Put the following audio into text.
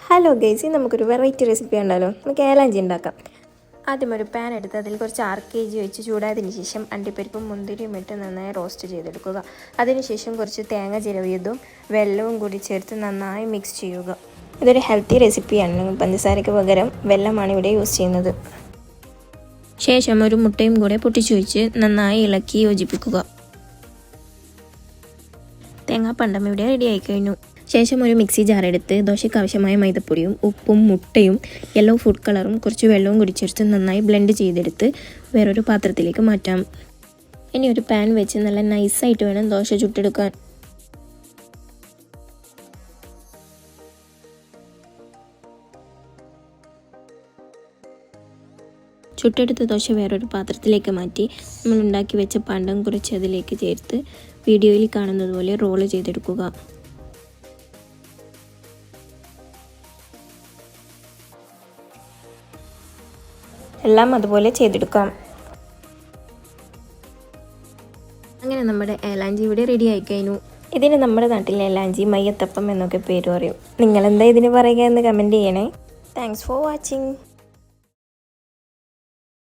Hello guys, നമുക്കൊരു variety recipe ഉണ്ടല്ലോ. നമുക്ക് ഏലാഞ്ചി ഉണ്ടാക്കാം. ആദ്യം ഒരു പാൻ എടുത്ത് അതിൽ കുറച്ച് 6 kg വെച്ച് ചൂടായതിന് ശേഷം അണ്ടിപ്പരിപ്പും മുന്തിരിയും ഇട്ട് നന്നായി റോസ്റ്റ് ചെയ്തെടുക്കുക. അതിനുശേഷം കുറച്ച് തേങ്ങ ചിരവിയതും വെള്ളവും കൂടി ചേർത്ത് നന്നായി മിക്സ് ചെയ്യുക. ഇതൊരു ഹെൽത്തി റെസിപ്പിയാണ്. പഞ്ചസാരയ്ക്ക് പകരം വെള്ളമാണ് ഇവിടെ യൂസ് ചെയ്യുന്നത്. ശേഷം ഒരു മുട്ടയും കൂടെ പൊട്ടിച്ചു വെച്ച് നന്നായി ഇളക്കി യോജിപ്പിക്കുക. തേങ്ങാപ്പണ്ടം ഇവിടെ റെഡി ആയി കഴിഞ്ഞു. ശേഷം ഒരു മിക്സി ജാർ എടുത്ത് ദോശയ്ക്ക് ആവശ്യമായ മൈദപ്പൊടിയും ഉപ്പും മുട്ടയും യെല്ലോ ഫുഡ് കളറും കുറച്ച് വെള്ളവും കൂടി ചേർത്ത് നന്നായി ബ്ലെൻഡ് ചെയ്തെടുത്ത് വേറൊരു പാത്രത്തിലേക്ക് മാറ്റാം. ഇനി ഒരു പാൻ വെച്ച് നല്ല നൈസായിട്ട് വേണം ദോശ ചുട്ടെടുക്കാൻ. ചുട്ടെടുത്ത ദോശ വേറൊരു പാത്രത്തിലേക്ക് മാറ്റി നമ്മൾ ഉണ്ടാക്കി വെച്ച പണ്ടം കുറച്ച് അതിലേക്ക് ചേർത്ത് വീഡിയോയിൽ കാണുന്നത് പോലെ റോള് ചെയ്തെടുക്കുക. എല്ലാം അതുപോലെ ചെയ്തെടുക്കാം. അങ്ങനെ നമ്മുടെ ഏലാഞ്ചി ഇവിടെ റെഡി ആയി കഴിഞ്ഞു. ഇതിന് നമ്മുടെ നാട്ടിലെ ഏലാഞ്ചി മയ്യത്തപ്പം എന്നൊക്കെ പേര് പറയും. നിങ്ങളെന്താ ഇതിന് പറയുക എന്ന് കമൻറ്റ് ചെയ്യണേ. Thanks for watching.